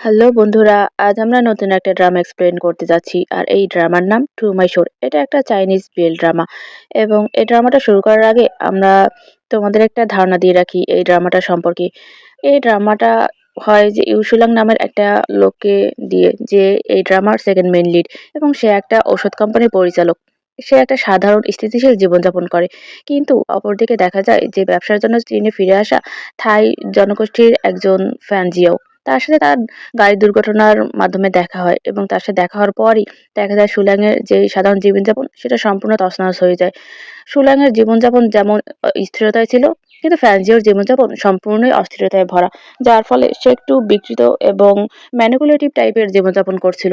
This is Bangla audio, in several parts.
হ্যালো বন্ধুরা, আজ আমরা নতুন একটা ড্রামা এক্সপ্লেন করতে যাচ্ছি। আর এই ড্রামার নাম টু মাই শোর। এটা একটা চাইনিজ বিএল ড্রামা। এবং এই ড্রামাটা শুরু করার আগে আমরা তোমাদের একটা ধারণা দিয়ে রাখি এই ড্রামাটা সম্পর্কে। এই ড্রামাটা হয় যে ইউসুলাং নামের একটা লোককে দিয়ে, যে এই ড্রামার সেকেন্ড মেইন লিড। এবং সে একটা ওষুধ কোম্পানির পরিচালক। সে একটা সাধারণ স্থিতিশীল জীবনযাপন করে, কিন্তু অপরদিকে দেখা যায় যে ব্যবসার জন্য চীনে ফিরে আসা থাই জনগোষ্ঠীর একজন ফ্যানজিও, তার সাথে তার গাড়ি দুর্ঘটনার মাধ্যমে দেখা হয়। এবং তার সাথে দেখা হওয়ার পরই দেখা যায় সুলাংয়ের যে সাধারণ জীবনযাপন সেটা সম্পূর্ণ তছনছ হয়ে যায়। সুলাংয়ের জীবনযাপন যেমন স্থিরতায় ছিল, কিন্তু ফ্যানজিওর জীবনযাপন সম্পূর্ণই অস্থিরতায় ভরা, যার ফলে সে একটু বিকৃত এবং ম্যানিপুলেটিভ টাইপের জীবনযাপন করছিল।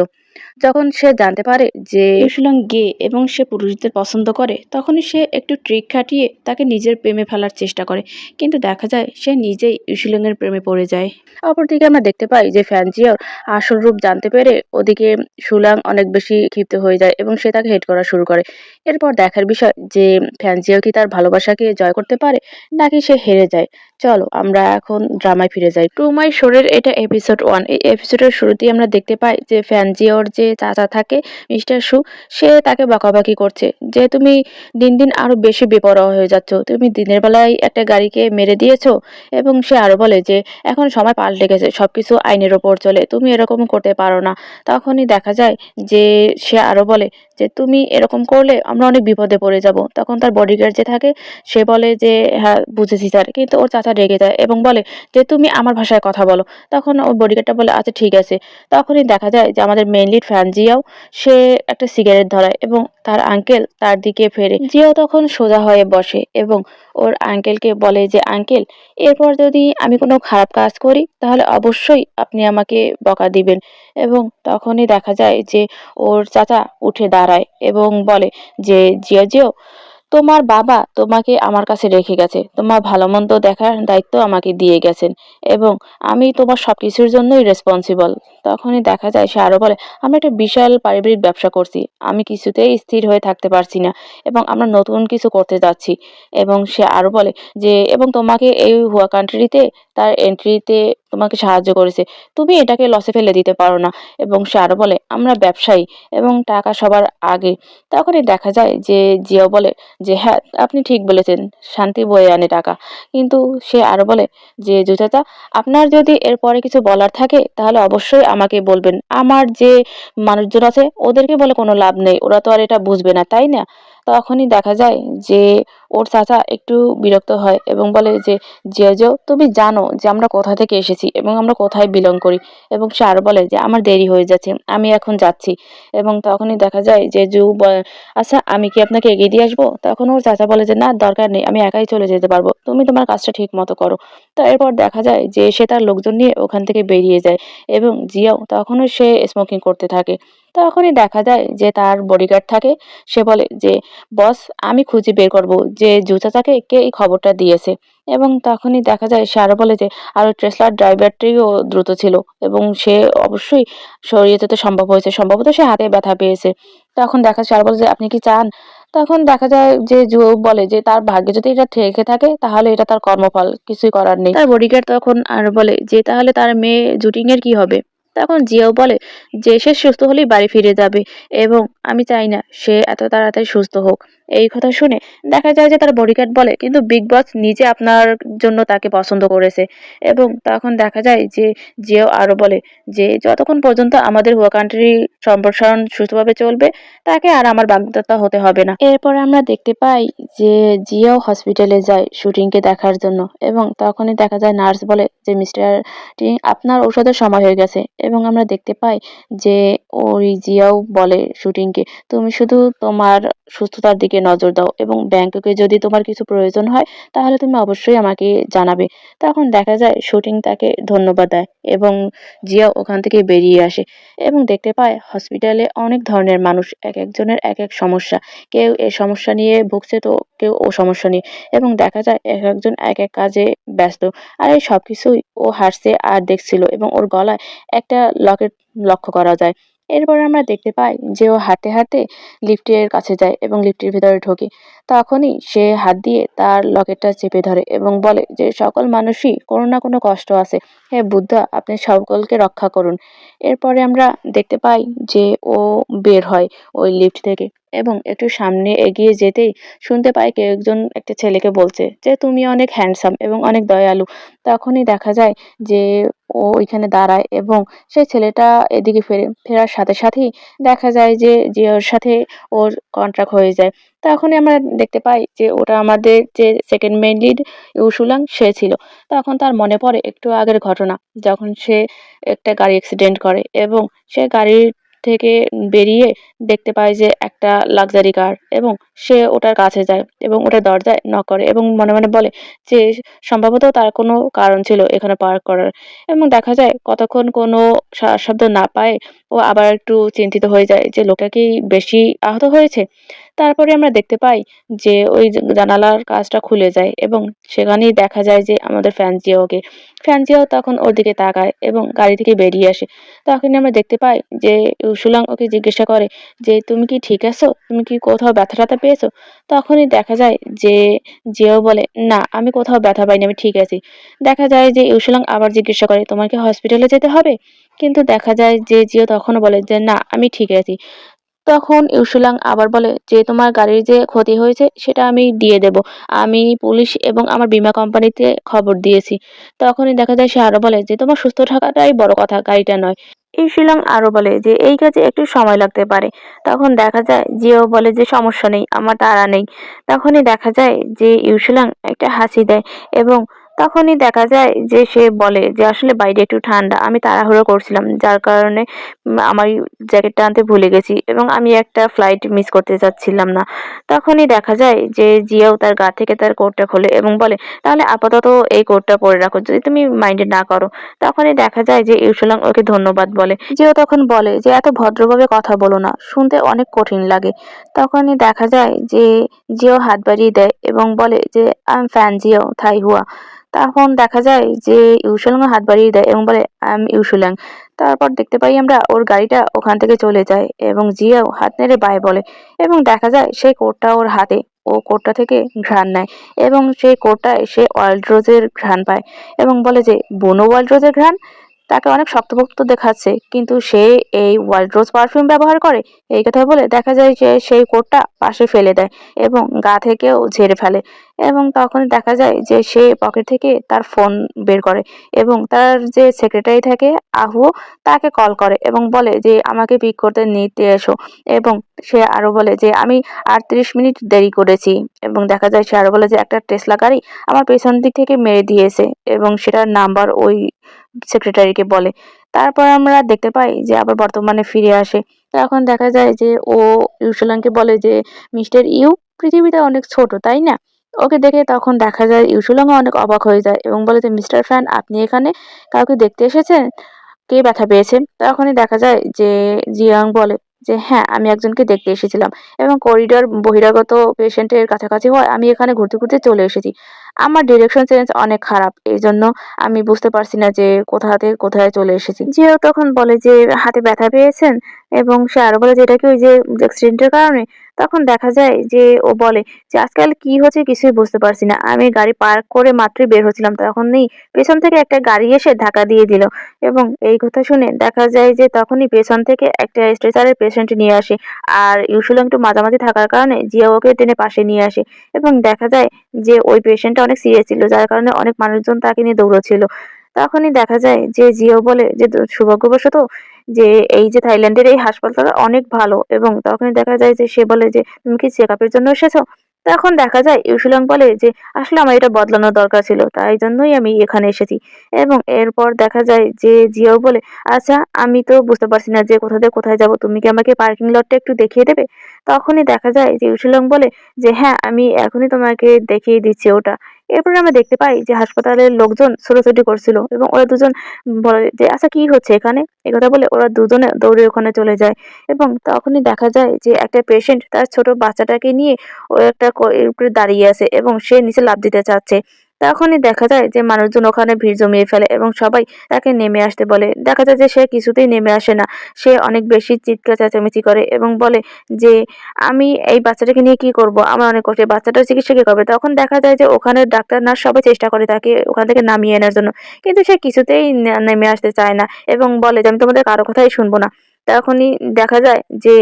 যখন সে জানতে পারে যে ইউসুলাং গে এবং সে পুরুষদের পছন্দ করে, তখনই সে একটু ট্রিক খাটিয়ে তাকে নিজের প্রেমে ফেলার চেষ্টা করে। কিন্তু দেখা যায় সে নিজেই ইউসুলাংয়ের প্রেমে পড়ে যায়। অপরদিকে আমরা দেখতে পাই যে ফ্যানজিওর আসল রূপ জানতে পেরে ওদিকে সুলাং অনেক বেশি ক্ষিপ্ত হয়ে যায় এবং সে তাকে হেট করা শুরু করে। এরপর দেখার বিষয় যে ফ্যানজিও কি তার ভালোবাসাকে জয় করতে পারে নাকি সে হেরে যায়। চলো আমরা এখন ড্রামায় ফিরে যাই। টু মাই শোরের এটা এপিসোড 1। এই এপিসোডের শুরুতেই আমরা দেখতে পাই যে ফ্যানজিওর যে চাচা থাকে, মিস্টার সু, সে তাকে বকাবকি করছে যে তুমি দিন দিন আরো বেশি বেপরোয়া হয়ে যাচ্ছ, তুমি দিনের বেলায় একটা গাড়িকে মেরে দিয়েছো। এবং সে আরো বলে যে এখন সময় পাল্টে গেছে, সবকিছু আইনের ওপর চলে, তুমি এরকম করতে পারো না। তখনই দেখা যায় যে সে আরো বলে যে তুমি এরকম করলে আমরা অনেক বিপদে পড়ে যাব। তখন তার বডিগার্ড যে থাকে সে বলে যে হ্যাঁ বুঝেছি স্যার, কিন্তু ওর চাচা রেগে যায় এবং বলে যে তুমি আমার ভাষায় কথা বলো। তখন ওর বডিগার্ডটা বলে আচ্ছা ঠিক আছে। তখনই দেখা যায় যে আমাদের মেইন লিড ফ্যান জিয়াও, সে একটা সিগারেট ধরায় এবং তার আঙ্কেল তার দিকে ফেরে। জিয়াও তখন সোজা হয়ে বসে এবং ওর আঙ্কেলকে বলে যে আঙ্কেল, এরপর যদি আমি কোনো খারাপ কাজ করি তাহলে অবশ্যই আপনি আমাকে বকা দিবেন। এবং তখনই দেখা যায় যে ওর চাচা উঠে দাঁড়ায় এবং বলে যে জিয়া জিও, তোমার বাবা তোমাকে আমার কাছে রেখে গেছে, তোমার ভালো মন্দ দেখার দায়িত্ব আমাকে দিয়ে গেছেন এবং আমি তোমার সবকিছুর জন্যই রেসপন্সিবল। তখনই দেখা যায় সে আরো বলে আমি একটা বিশাল পারিবারিক ব্যবসা করছি, আমি কিছুতেই স্থির হয়ে থাকতে পারছি না এবং আমরা নতুন কিছু করতে যাচ্ছি। এবং সে আরো বলে যে এবং তোমাকে এই হুয়া কান্ট্রিতে তার এন্ট্রিতে তোমাকে সাহায্য করেছে, তুমি এটাকে লসে ফেলে দিতে পারো না। এবং সে আরো বলে আমরা ব্যবসায়ী এবং টাকা সবার আগে। তখনই দেখা যায় যে জিয়াও বলে যে হ্যাঁ আপনি ঠিক বলেছেন, শান্তি বয়ে আনে টাকা। কিন্তু সে আরো বলে যে জুচাচা, আপনার যদি এরপরে কিছু বলার থাকে তাহলে অবশ্যই আমাকে বলবেন, আমার যে মানুষজন আছে ওদেরকে বলে কোনো লাভ নেই, ওরা তো আর এটা বুঝবে না, তাই না? তখনই দেখা যায় যে ওর চাচা একটু বিরক্ত হয় এবং বলে যে জিয়া জিও, তুমি জানো যে আমরা কোথা থেকে এসেছি এবং আমরা কোথায় বিলং করি। এবং সে আরো বলে যে আমার দেরি হয়ে যাচ্ছে, আমি এখন যাচ্ছি। এবং তখনই দেখা যায় যে আচ্ছা আমি কি আপনাকে এগিয়ে দিয়ে আসবো? তখন ওর চাচা বলে যে না দরকার নেই, আমি একাই চলে যেতে পারবো, তুমি তোমার কাজটা ঠিক মতো করো। তো এরপর দেখা যায় যে সে তার লোকজন নিয়ে ওখান থেকে বেরিয়ে যায় এবং জিয়াও তখনও সে স্মোকিং করতে থাকে। তখনই দেখা যায় যে তার বডিগার্ড থাকে, সে বলে যে বস, আমি খুঁজে বের করব যে জু চাচাকে কে এই খবরটা দিয়েছে। এবং তখনই দেখা যায় সে আরো বলে যে আর ওই ট্রেসলার ড্রাইভারটিও দ্রুত ছিল এবং সে অবশ্যই সরিয়ে যেতে সম্ভব হয়েছে, সম্ভবত সে হাতে ব্যথা পেয়েছে। তখন দেখা যায় সে আরো বলে যে আপনি কি চান? তখন দেখা যায় যে জো বলে যে তার ভাগ্যে যদি এটা থেকে থাকে তাহলে এটা তার কর্মফল, কিছুই করার নেই। তার বডিগার্ড তখন আর বলে যে তাহলে তার মেয়ে জুটিং এর কি হবে? তখন জিয়াও বলে যে সে সুস্থ হলেই বাড়ি ফিরে যাবে এবং আমি চাই না সে এত তাড়াতাড়ি সুস্থ হোক। এই কথা শুনে দেখা যায় যে তার বডিগার্ড বলে কিন্তু বিগ বস নিজে আপনার জন্য তাকে পছন্দ করেছে। এবং তখন দেখা যায় যে জিয়াও আরো বলে যে যতক্ষণ পর্যন্ত আমাদের হুয়া কান্ট্রি সম্প্রসারণ সুস্থভাবে চলবে তাকে আর আমার বাগদত্তা হতে হবে না। এরপর আমরা দেখতে পাই যে জিয়াও হসপিটালে যায় শুটিংকে দেখার জন্য এবং তখনই দেখা যায় নার্স বলে যে মিস্টার টিং, আপনার ঔষধের সময় হয়ে গেছে। এবং আমরা দেখতে পাই যে ওই জিয়াও বলে শুটিংকে তুমি শুধু তোমার সুস্থতার দিকে নজর দাও এবং ব্যাংককে যদি তোমার কিছু প্রয়োজন হয় তাহলে তুমি অবশ্যই আমাকে জানাবে। তখন দেখা যায় শুটিং তাকে ধন্যবাদ দেয় এবং জিয়াও ওখান থেকে বেরিয়ে আসে এবং দেখতে পায় হসপিটালে অনেক ধরনের মানুষ, এক একজনের এক এক সমস্যা। কেউ এই সমস্যা নিয়ে ভুগছে তো কেউ ও সমস্যা নিয়ে। এবং দেখা যায় এক একজন এক এক কাজে ব্যস্ত। আর এই সবকিছুই ও হাসছে আর দেখছিল এবং ওর গলায় একটা লকেট লক্ষ্য করা যায়। এরপর আমরা দেখতে পাই যে ও হাঁটতে হাঁটতে লিফটের কাছে যায় এবং লিফটের ভিতরে ঢোকে। তখনই সে হাত দিয়ে তার লকেটটা চেপে ধরে এবং বলে যে সকল মানুষই কোনো না কোনো কষ্ট আছে, হে বুদ্ধা আপনি সকলকে রক্ষা করুন। এরপরে আমরা দেখতে পাই যে ও বের হয় ওই লিফট থেকে এবং একটু সামনে এগিয়ে যেতেই শুনতে পাই কেউ একজন একটা ছেলেকে বলছে যে তুমি অনেক হ্যান্ডসাম এবং অনেক দয়ালু। তখনই দেখা যায় যে ও ওইখানে দাঁড়ায় এবং সেই ছেলেটা এদিকে ফেরার সাথে সাথেই দেখা যায় যে ওর সাথে ওর কন্ট্রাক্ট হয়ে যায়। তখনই আমরা দেখতে পাই যে ওটা আমাদের যে সেকেন্ড মেইন লিড ইউসুলাং সে ছিল। তখন তার মনে পড়ে একটু আগের ঘটনা, যখন সে একটা গাড়ি অ্যাক্সিডেন্ট করে এবং সে গাড়ির থেকে বেরিয়ে দেখতে পায় যে একটা লাক্সারি কার এবং সে ওটার কাছে যায় এবং ওটার দরজায় নক করে এবং মনে মনে বলে যে সম্ভবত তার কোনো কারণ ছিল এখানে পার্ক করার। এবং দেখা যায় কতক্ষণ কোনো শব্দ না পায়ে ও আবার একটু চিন্তিত হয়ে যায় যে লোকটা কি বেশি আহত হয়েছে। তারপরে আমরা দেখতে পাই যে ওই জানালার কাঁচটা খুলে যায় এবং সেখানেই দেখা যায় যে আমাদের ফ্যানজিওকে। ফ্যানজিও তখন ওর দিকে তাকায় এবং গাড়ি থেকে বেরিয়ে আসে। তখনই আমরা দেখতে পাই যে সুলাং ওকে জিজ্ঞাসা করে যে তুমি কি ঠিক আছো, তুমি কি কোথাও ব্যথা ট্যাথা পেয়েছো? তখনই দেখা যায় যে জিও বলে না আমি কোথাও ব্যথা পাইনি, আমি ঠিক আছি। দেখা যায় যে ইউসুলাং আবার জিজ্ঞাসা করে তোমার কি হসপিটালে যেতে হবে? কিন্তু দেখা যায় যে জিও তখনও বলে যে না আমি ঠিক আছি। তখন ইউসুলাং আবার বলে যে তোমার গাড়ির যে ক্ষতি হয়েছে সেটা আমি দিয়ে দেব, আমি পুলিশ এবং আমার বীমা কোম্পানিতে খবর দিয়েছি। তখনই দেখা যায় সে আরো বলে যে তোমার সুস্থ থাকাটাই বড় কথা, গাড়িটা নয়। ইউসুলাং আরো বলে যে এই কাজে একটু সময় লাগতে পারে। তখন দেখা যায় জিও বলে যে সমস্যা নেই, আমার তাড়া নেই। তখনই দেখা যায় যে ইউসুলাং একটা হাসি দেয় এবং তখনই দেখা যায় যে সে বলে যে আসলে বাইরে একটু ঠান্ডা, আমি তাড়াহুড়ো করছিলাম যার কারণে আমার জ্যাকেটটা আনতে ভুলে গেছি এবং আমি একটা ফ্লাইট মিস করতে চাচ্ছিলাম না। তখনই দেখা যায় যে জিয়াও তার গা থেকে তার কোটটা খোলে এবং বলে তাহলে আপাতত এই কোটটা পরে রাখো যদি তুমি মাইন্ডে না করো। তখনই দেখা যায় যে ইউসুলাং ওকে ধন্যবাদ বলে। জিও তখন বলে যে এত ভদ্রভাবে কথা বলো না, শুনতে অনেক কঠিন লাগে। তখনই দেখা যায় যে জিও হাত বাড়িয়ে দেয় এবং বলে যে আই এম ফ্যান জিও থাই হুয়া। তখন দেখা যায় যে ইউসুলাং হাত বাড়িয়ে দেয় এবং বলে আই এম ইউসুলাং। তারপর দেখতে পাই আমরা ওর গাড়িটা ওখান থেকে চলে যায় এবং জিয়াও হাত নেড়ে বাই বলে এবং দেখা যায় সেই কোটটা ওর হাতে। ও কোটটা থেকে ঘ্রাণ নেয় এবং সেই কোটটায় সে ওয়াইল্ড রোজের ঘ্রাণ পায় এবং বলে যে বুনো ওয়াইল্ড রোজের ঘ্রাণ। তাকে অনেক শক্তপোক্ত দেখাচ্ছে কিন্তু সে এই ওয়াইল্ড রোজ পারফিউম ব্যবহার করে। এই কথা বলে দেখা যায় যে সেই কোটটা পাশে ফেলে দেয় এবং গা থেকেও ঝেড়ে ফেলে এবং তখন দেখা যায় যে সে পকেট থেকে তার ফোন বের করে এবং তার যে সেক্রেটারি থাকে আহু তাকে কল করে এবং বলে যে আমাকে পিক করতে নিতে এসো। এবং সে আরো বলে যে আমি ৩৮ মিনিট দেরি করেছি এবং দেখা যায় সে আরো বলে যে একটা টেসলা গাড়ি আমার পেছন দিক থেকে মেরে দিয়েছে এবং সেটার নাম্বার ওই সেক্রেটারিকে বলে। তারপর আমরা দেখতে পাই যে আবার বর্তমানে ফিরে আসে। তখন দেখা যায় যে ও ইউসুলাংকে বলে যে মিস্টার ইউ পৃথিবীটা অনেক ছোট তাই না? ওকে দেখে তখন দেখা যায় ইউসুলাংও অনেক অবাক হয়ে যায় এবং বলে যে মিস্টার ফ্যান আপনি এখানে কাউকে দেখতে এসেছেন? কে ব্যথা পেয়েছে? তখনই দেখা যায় যে জিয়াং বলে যে হ্যাঁ আমি একজনকে দেখতে এসেছিলাম এবং করিডোর বহিরাগত পেশেন্টের কাছাকাছি হওয়ায় আমি এখানে ঘুরতে ঘুরতে চলে এসেছি। আমার ডিরেকশন সেন্স অনেক খারাপ, এই জন্য আমি বুঝতে পারছি না যে কোথা থেকে কোথায় চলে এসেছি। জিও তখন বলে যে হাতে ব্যথা পেয়েছেন এবং সে আরো বলে যে এটা কি ওই যে অ্যাক্সিডেন্টের কারণে? তখন দেখা যায় যে ও বলে যে আজকাল কি হচ্ছে কিছুই বুঝতে পারছি না, আমি গাড়ি পার্ক করে মাত্রই বের হচ্ছিলাম তখনই পেছন থেকে একটা গাড়ি এসে ধাক্কা দিয়ে দিল। এবং এই কথা শুনে দেখা যায় যে তখনই পেছন থেকে একটা স্ট্রেচারের পেশেন্ট নিয়ে আসে। আর ইউসুলাং একটু মাঝামাঝি থাকার কারণে জিয়া ওকে টেনে পাশে নিয়ে আসে এবং দেখা যায় যে ওই পেশেন্টটা অনেক সিরিয়াস ছিল যার কারণে অনেক মানুষজন তাকে নিয়ে দৌড়চ্ছিল। তখনই দেখা যায় যে জিও বলে যে সৌভাগ্যবশত যে এই যে থাইল্যান্ডের এই হাসপাতালটা অনেক ভালো এবং তখনই দেখা যায় যে সে বলে যে তুমি কি চেক আপের জন্য এসেছো? তখন দেখা যায় ইউসুলাং বলে যে আসলে আমার এটা বদলানোর দরকার ছিল তাই জন্যই আমি এখানে এসেছি। এবং এরপর দেখা যায় যে জিও বলে আচ্ছা আমি তো বুঝতে পারছি না যে কোথা থেকে কোথায় যাব, তুমি কি আমাকে পার্কিং লটটা একটু দেখিয়ে দেবে? তখনই দেখা যায় যে ইউসুলাং বলে যে হ্যাঁ আমি এখনই তোমাকে দেখিয়ে দিচ্ছি ওটা। এরপরে আমরা দেখতে পাই যে হাসপাতালের লোকজন ছোটাছুটি করছিল এবং ওরা দুজন বলে যে আচ্ছা কি হচ্ছে এখানে? একথা বলে ওরা দুজনে দৌড়ে ওখানে চলে যায় এবং তখনই দেখা যায় যে একটা পেশেন্ট তার ছোট বাচ্চাটাকে নিয়ে ও একটা এর উপরে দাঁড়িয়ে আছে এবং সে নিচে লাফ দিতে চাচ্ছে। তখনই দেখা যায় যে মানুষজন ওখানে ভিড় জমিয়ে ফেলে এবং সবাই তাকে নেমে আসতে বলে। দেখা যায় যে সে কিছুতেই নেমে আসে না। সে অনেক বেশি চিৎকার চেঁচামেচি করে এবং বলে যে, "আমি এই বাচ্চাটাকে নিয়ে কি করব? আমার অনেক কষ্ট। এই বাচ্চাটার চিকিৎসা কে করবে?" তখন দেখা যায় যে ওখানে ডাক্তার, নার্স সবাই চেষ্টা করে তাকে ওখান থেকে নামিয়ে আনার জন্য। কিন্তু সে কিছুতেই নেমে আসতে চায় না এবং বলে যে, "আমি তোমাদের কারো কথাই শুনবো না।" তখনই দেখা যায় যে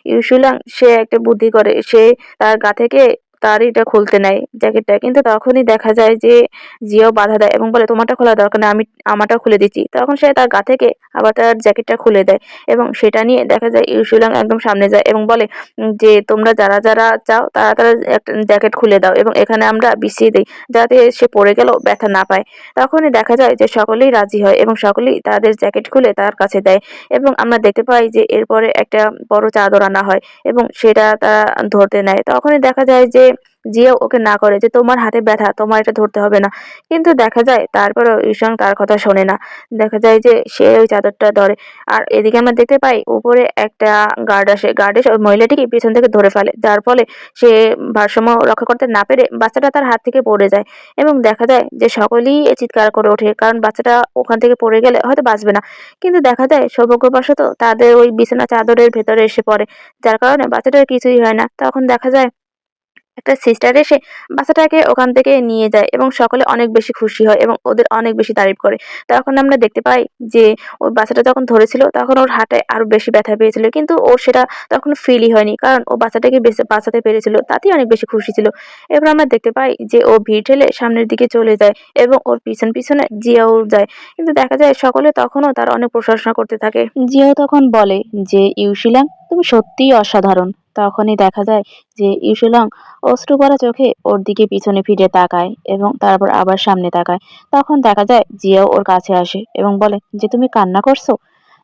ইউসুলাং সে একটা বুদ্ধি করে। সে তার গা থেকে তার এটা খুলতে নেয় জ্যাকেটটা। কিন্তু তখনই দেখা যায় যে জিয়াও বাধা দেয় এবং বলে, "তোমারটা খোলার দরকার নেই। আমি আমারটা খুলে দিচ্ছি।" তখন সে তার গা থেকে আবার তার জ্যাকেটটা খুলে দেয় এবং সেটা নিয়ে দেখা যায় ইউসুলাং একদম সামনে যায় এবং বলে যে, "তোমরা যারা চাও তারা একটা জ্যাকেট খুলে দাও এবং এখানে আমরা বিছিয়ে দেই যাতে সে পড়ে গেলেও ব্যথা না পায়।" তখনই দেখা যায় যে সকলেই রাজি হয় এবং সকলেই তাদের জ্যাকেট খুলে তার কাছে দেয় এবং আমরা দেখতে পাই যে এরপরে একটা বড় চাদর আনা হয় এবং সেটা তারা ধরতে নেয়। তখনই দেখা যায় যে জিয়াও ওকে না করে যে, "তোমার হাতে ব্যথা, তোমার এটা ধরতে হবে না।" কিন্তু দেখা যায় তারপরেও ইউসাং তার কথা শোনে না। দেখা যায় যে সে ওই চাদরটা ধরে। আর এদিকে আমরা দেখতে পাই উপরে একটা গার্ড আসে। গার্ড এসে ওই মহিলাটিকে পেছন থেকে ধরে ফেলে। যার ফলে সে ভারসাম্য রক্ষা করতে না পেরে বাচ্চাটা তার হাত থেকে পড়ে যায় এবং দেখা যায় যে সকলেই চিৎকার করে ওঠে। কারণ বাচ্চাটা ওখান থেকে পড়ে গেলে হয়তো বাঁচবে না। কিন্তু দেখা যায় সৌভাগ্যবশত তাদের ওই বিছানা চাদরের ভেতরে এসে পড়ে। যার কারণে বাচ্চাটার কিছুই হয় না। তখন দেখা যায় একটা সিস্টার এসে বাচ্চাটাকে ওখান থেকে নিয়ে যায় এবং সকলে অনেক বেশি খুশি হয় এবং ওদের অনেক বেশি তারিফ করে। তখন আমরা দেখতে পাই যে ওই বাচ্চাটা যখন ধরেছিল তখন ওর হাঁটায় আরো বেশি ব্যথা পেয়েছিল। কিন্তু ওর সেটা তখন ফিলই হয়নি। কারণ ও বাচ্চাটাকে বাঁচাতে পেরেছিল। তাতেই অনেক বেশি খুশি ছিল। এরপর আমরা দেখতে পাই যে ও ভিড় ঠেলে সামনের দিকে চলে যায় এবং ওর পিছনে জিয়াও যায়। কিন্তু দেখা যায় সকলে তখনও তার অনেক প্রশংসা করতে থাকে। জিয়াও তখন বলে যে, "ইউশিলাং, তুমি সত্যিই অসাধারণ।" তখনই দেখা যায় যে ইউশিলাং অশ্রুভরা চোখে ওর দিকে পিছনে ফিরে তাকায় এবং তারপর আবার সামনে তাকায়। তখন দেখা যায় জিয়াও ওর কাছে আসে এবং বলে যে, "তুমি কান্না করছো?"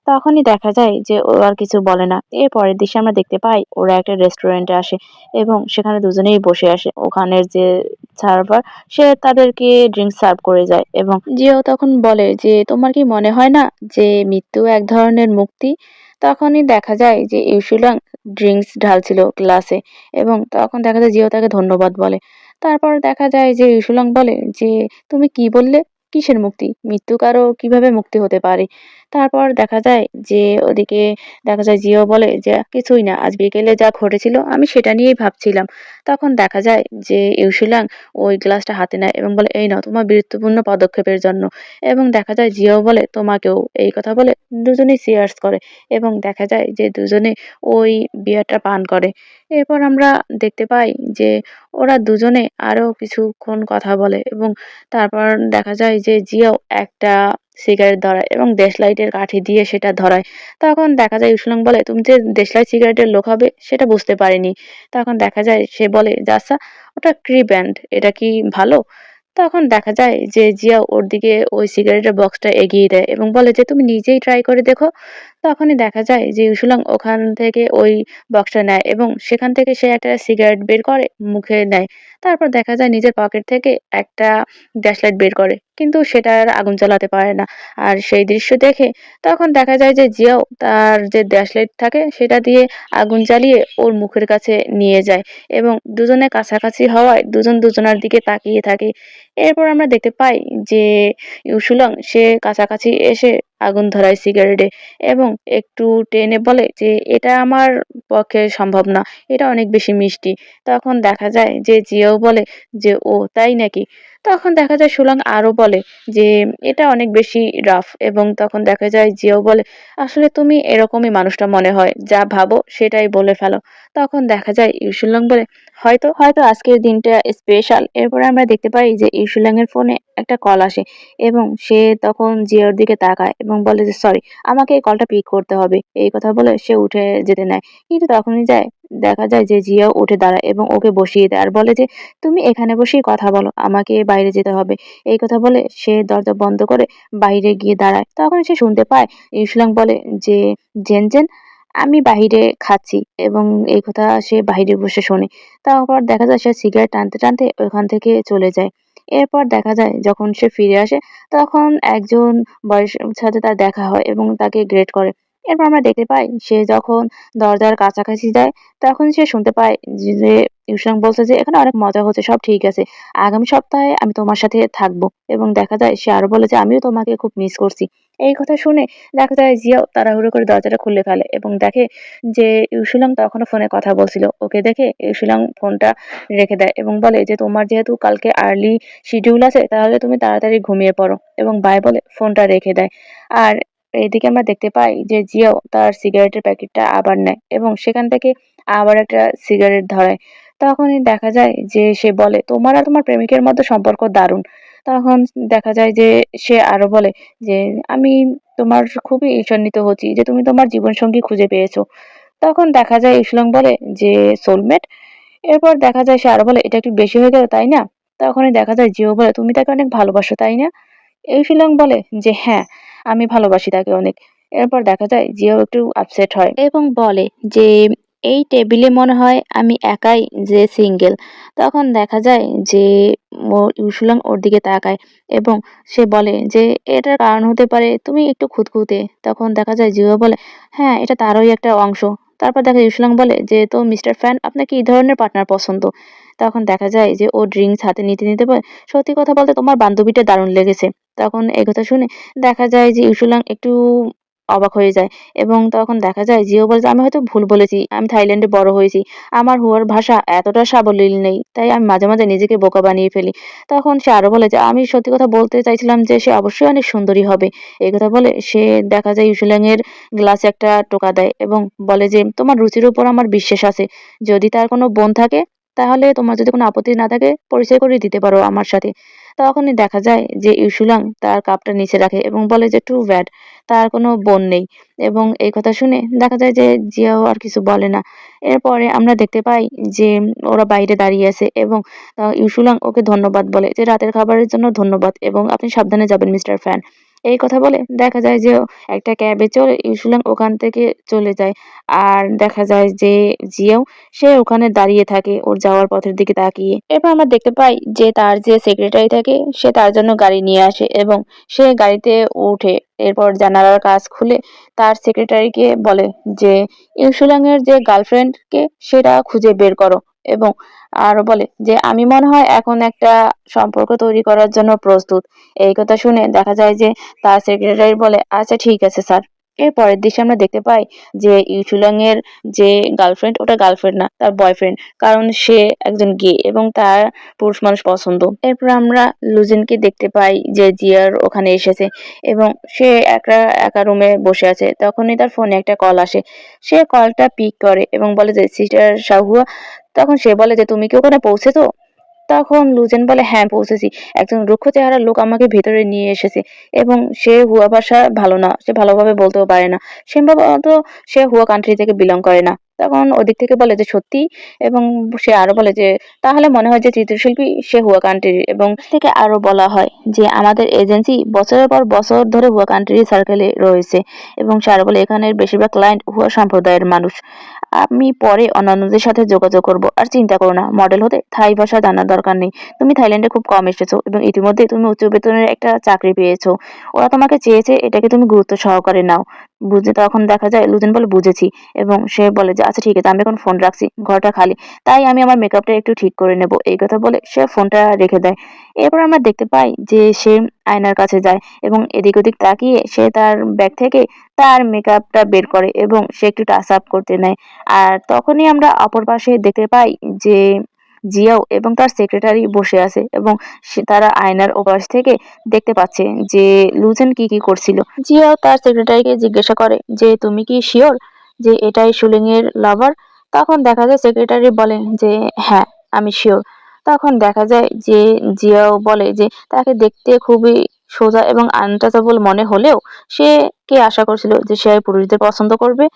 তখনই দেখা যায় যে ও আর কিছু বলে না। এর পরের দৃশ্যে আমরা দেখতে পাই ওরা একটা রেস্টুরেন্টে আসে এবং সেখানে দুজনেই বসে আসে। ওখানের যে সার্ভার সে তাদেরকে ড্রিঙ্কস সার্ভ করে যায় এবং জিয়াও তখন বলে যে, "তোমার কি মনে হয় না যে মৃত্যু এক ধরনের মুক্তি?" তখনই দেখা যায় যে ইউসুলাং ড্রিঙ্কস ঢালছিল গ্লাসে এবং তখন দেখা যায় জিও তাকে ধন্যবাদ বলে। তারপর দেখা যায় যে ইউসুলাং বলে যে, "তুমি কি বললে? কিসের মুক্তি? মৃত্যু কারো কিভাবে মুক্তি হতে পারে?" তারপর দেখা যায় যে ওদিকে দেখা যায় জিও বলে যে, "কিছুই না। আজ বিকেলে যা ঘটেছিল আমি সেটা নিয়েই ভাবছিলাম।" তখন দেখা যায় যে ইউসুলাং ওই গ্লাসটা হাতে নেয় এবং বলে, "এই নাও তোমার গুরুত্বপূর্ণ পদক্ষেপের জন্য।" এবং দেখা যায় জিও বলে, "তোমাকেও।" এই কথা বলে দুজনেই চিয়ার্স করে এবং দেখা যায় যে দুজনে ওই বিয়ারটা পান করে। এরপর আমরা দেখতে পাই যে ওরা দুজনে আরো কিছুক্ষণ কথা বলে এবং তারপর দেখা যায় যে জিয়াও একটা সিগারেট ধরায় এবং দেশলাইটের কাঠি দিয়ে সেটা ধরায়। তখন দেখা যায় ইউসুলাং বলে, "তুমি যে দেশলাই সিগারেটের লোক হবে সেটা বুঝতে পারিনি।" তখন দেখা যায় সে বলে যে, "আচ্ছা, ওটা কি ব্র্যান্ড? এটা কি ভালো?" তখন দেখা যায় যে জিয়া ওর দিকে ওই সিগারেটের বক্সটা এগিয়ে দেয় এবং বলে যে, "তুমি নিজেই ট্রাই করে দেখো।" তখনই দেখা যায় যে ইউসুলাং ওখান থেকে ওই বক্সটা নেয় এবং সেখান থেকে সে একটা সিগারেট বের করে মুখে নেয়। তারপর দেখা যায় নিজের পকেট থেকে একটা ড্যাশলাইট বের করে। কিন্তু সেটা আর আগুন জ্বালাতে পারে না। আর সেই দৃশ্য দেখে তখন দেখা যায় যে জিয়াও তার যে ড্যাশলাইট থাকে সেটা দিয়ে আগুন জ্বালিয়ে ওর মুখের কাছে নিয়ে যায় এবং দুজনে কাছাকাছি হওয়ায় দুজন দুজনার দিকে তাকিয়ে থাকে। এরপর আমরা দেখতে পাই যে ইউসুলাং সে কাছাকাছি এসে আগুন ধরায় সিগারেটে এবং একটু টেনে বলে যে, "এটা আমার পক্ষে সম্ভব না। এটা অনেক বেশি মিষ্টি।" তখন দেখা যায় যে জিয়াও বলে যে, "ও তাই নাকি?" তখন দেখা যায় সুলাং আরো বলে যে, "এটা অনেক বেশি রাফ" এবং তখন দেখা যায় জিয়াও বলে, "আসলে তুমি এরকমই মানুষটা মনে হয়। যা ভাবো সেটাই বলে ফেলো।" তখন দেখা যায় ইউসুলাং বলে, হয়তো আজকের দিনটা স্পেশাল।" এরপরে আমরা দেখতে পাই যে ইউসুলাং এর ফোনে একটা কল আসে এবং সে তখন জিয়ার দিকে তাকায় এবং বলে যে, "সরি, আমাকে এই কলটা পিক করতে হবে।" এই কথা বলে সে উঠে যেতে নেয়। কিন্তু তখনই দেখা যায় যে জিয়াও উঠে দাঁড়ায় এবং ওকে বসিয়ে দেয় আর বলে যে, "তুমি এখানে বসেই কথা বলো, আমাকে বাইরে যেতে হবে।" এই কথা বলে সে দরজা বন্ধ করে বাইরে গিয়ে দাঁড়ায়। তখন সে শুনতে পায় ইউসুলাং বলে যে, "জেন, আমি বাহিরে খাচ্ছি।" এবং এই কথা সে বাহিরে বসে শোনে। তারপর দেখা যায় সে সিগারেট টানতে ওখান থেকে চলে যায়। এরপর দেখা যায় যখন সে ফিরে আসে তখন একজন বয়স্ক সাথে তার দেখা হয় এবং তাকে গ্রেট করে। এরপর আমরা দেখতে পাই সে যখন দরজার কাছাকাছি যায় তখন সে শুনতে পায় যে ইউসুলাং বলছে যে এখানে অনেক মজা হচ্ছে, সব ঠিক আছে, আগামী সপ্তাহে আমি তোমার সাথে থাকবো। এবং দেখা যায় সে আরো বলে যে আমিও তোমাকে খুব মিস করছি। এই কথা শুনে দেখা যায় জিয়াও তাড়াহুড়ো করে দরজাটা খুলে ফেলে এবং দেখে যে ইউসুলাং তখনও ফোনে কথা বলছিল। ওকে দেখে ইউসুলাং ফোনটা রেখে দেয় এবং বলে যে তোমার যেহেতু কালকে আর্লি শিডিউল আছে তাহলে তুমি তাড়াতাড়ি ঘুমিয়ে পড়ো, এবং বাই বলে ফোনটা রেখে দেয়। আর এদিকে আমরা দেখতে পাই যে জিয়াও তার সিগারেটের প্যাকেটটা আবার নেয় এবং সেখান থেকে আবার একটা সিগারেট ধরায়। তখনই দেখা যায় যে সে বলে তোমার আর তোমার প্রেমিকের মধ্যে সম্পর্ক দারুণ। তখন দেখা যায় যে সে আরো বলে যে আমি তোমার খুবই ঈর্ষান্বিত হচ্ছি যে তুমি তোমার জীবনসঙ্গী খুঁজে পেয়েছো। তখন দেখা যায় ইসলং বলে যে সোলমেট। এরপর দেখা যায় সে আরো বলে এটা একটু বেশি হয়ে গেল তাই না? তখনই দেখা যায় জিও বলে তুমি তাকে অনেক ভালোবাসো তাই না? এই শিলং বলে যে হ্যাঁ, আমি ভালোবাসি তাকে অনেক। এরপর দেখা যায় জিও একটু আপসেট হয় এবং বলে যে এই টেবিলে মনে হয় আমি একাই যে সিঙ্গেল। তখন দেখা যায় যে ইউসুলাং ওর দিকে তাকায় এবং সে বলে যে এটার কারণ হতে পারে তুমি একটু খুঁতখুঁতে। তখন দেখা যায় জিও বলে হ্যাঁ, এটা তারই একটা অংশ। তারপর দেখা যায় ইউসুলাং বলে যে তো মিস্টার ফ্যান আপনার কি ধরনের পার্টনার পছন্দ? তখন দেখা যায় যে ও ড্রিঙ্কস হাতে নিতে নিতে বলে সত্যি কথা বলতে তোমার বান্ধবীটা দারুণ লেগেছে। তখন এই কথা শুনে দেখা যায় যে ইউসুলাং একটু অবাক হয়ে যায় এবং তখন দেখা যায় জিও বলে যে আমি হয়তো ভুল বলেছি, আমি থাইল্যান্ডে বড় হয়েছি, আমার হুয়ার ভাষা এতটা সাবলীল নেই, তাই আমি মাঝে মাঝে নিজেকে বোকা বানিয়ে ফেলি। তখন সে আরো বলে যে আমি সত্যি কথা বলতে চাইছিলাম যে সে অবশ্যই অনেক সুন্দরী হবে। এই কথা বলে সে দেখা যায় ইউসুলাং এর গ্লাসে একটা টোকা দেয় এবং বলে যে তোমার রুচির উপর আমার বিশ্বাস আছে, যদি তার কোনো বোন থাকে তাহলে তোমার যদি কোনো আপত্তি না থাকে পরিচয় করিয়ে দিতে পারো আমার সাথে। তখনই দেখা যায় যে ইউসুলাং তার কাপটা নিচে রাখে এবং বলে যে টু ব্যাড, তার কোনো বোন নেই। এবং এই কথা শুনে দেখা যায় যে জিয়াও আর কিছু বলে না। এরপরে আমরা দেখতে পাই যে ওরা বাইরে দাঁড়িয়ে আছে এবং ইউসুলাং ওকে ধন্যবাদ বলে যে রাতের খাবারের জন্য ধন্যবাদ এবং আপনি সাবধানে যাবেন মিস্টার ফ্যান। এই কথা বলে দেখা যায় যে একটা ক্যাবে চড়ে ইউসুলাং ওখান থেকে চলে যায়। আর দেখা যায় যে জিয়াও সে ওখানে দাঁড়িয়ে থাকে ওর যাওয়ার পথের দিকে তাকিয়ে। এরপর আমরা দেখতে পাই যে তার যে সেক্রেটারি থাকে সে তার জন্য গাড়ি নিয়ে আসে এবং সে গাড়িতে উঠে এরপর জানালার কাঁচ খুলে তার সেক্রেটারিকে বলে যে ইউসুলাং এর যে গার্লফ্রেন্ডকে সেটা খুঁজে বের করো। এবং আরো বলে যে আমি মনে হয় এখন একটা সম্পর্ক তৈরি করার জন্য প্রস্তুত। এই কথা শুনে দেখা যায় যে তার সেক্রেটারি বলে আচ্ছা ঠিক আছে স্যার। এর পরের দৃশ্যে আমরা দেখতে পাই যে ইউসুলাং এর যে গার্লফ্রেন্ড ওটা গার্লফ্রেন্ড না, তার বয়ফ্রেন্ড, কারণ সে একজন গে এবং তার পুরুষ মানুষ পছন্দ। এরপর আমরা লুজিনকে দেখতে পাই যে জিয়ার ওখানে এসেছে এবং সে একা একা রুমে বসে আছে। তখনই তার ফোনে একটা কল আসে। সে কলটা পিক করে এবং বলে যে সিস্টার শাহুয়া। তখন সে বলে যে তুমি কি ওখানে পৌঁছেছো? তখন লুজেন বলে হ্যাঁ পৌঁছেছি, একজন রুক্ষ চেহারার লোক আমাকে ভেতরে নিয়ে এসেছে এবং সে হুয়া ভাষা ভালো না, সে ভালোভাবে বলতেও পারে না, সম্ভবত সে হুয়া কান্ট্রি থেকে বিলং করে না। তখন ওদিক থেকে বলে যে সত্যি, এবং সে আরো বলে যে তাহলে মনে হয় যে চিত্রশিল্পী সে হুয়া কান্ট্রির। এবং থেকে আরো বলা হয় যে আমাদের এজেন্সি বছরের পর বছর ধরে হুয়া কান্ট্রি সার্কেলে রয়েছে এবং সে আরো বলে এখানের বেশিরভাগ ক্লায়েন্ট হুয়া সম্প্রদায়ের মানুষ। আমি পরে অন্যান্যদের সাথে যোগাযোগ করব। আর চিন্তা করো না, মডেল হতে থাই ভাষা জানার দরকার নেই। তুমি থাইল্যান্ডে খুব কম এসেছো এবং ইতিমধ্যে তুমি উচ্চ বেতনের একটা চাকরি পেয়েছো। ওরা তোমাকে চেয়েছে, এটাকে তুমি গুরুত্ব সহকারে নাও। বুঝে তখন দেখা যায় লুজেন বলে বুঝেছি এবং সে বলে যে আচ্ছা ঠিক আছে, আমি এখন ফোন রাখছি, ঘরটা খালি, তাই আমি আমার মেকআপটা একটু ঠিক করে নেব। এই কথা বলে সে ফোনটা রেখে দেয়। এরপর আমরা দেখতে পাই যে সে আয়নার কাছে যায় এবং এদিক ওদিক তাকিয়ে সে তার ব্যাগ থেকে তার মেকআপটা বের করে এবং সে একটু টাচ আপ করতে নেয়। আর তখনই আমরা অপর পাশে দেখতে পাই যে জিয়াও এবং তার সেক্রেটারি বসে আছে এবং তারা আয়নার ওপাশ থেকে দেখতে পাচ্ছে যে লুজেন কি কি করছিল। জিয়াও তার সেক্রেটারিকে জিজ্ঞাসা করে যে তুমি কি শিওর যে এটাই সুলিং এর লাভার? তখন দেখা যায় সেক্রেটারি বলে যে হ্যাঁ, আমি শিওর। তখন দেখা যায় যে জিয়াও বলে যে তাকে দেখতে খুবই সোজা এবং আনটাচেবল মনে হলেও সে কে আশা করছিল যে সে পুরুষদের পছন্দ করবে।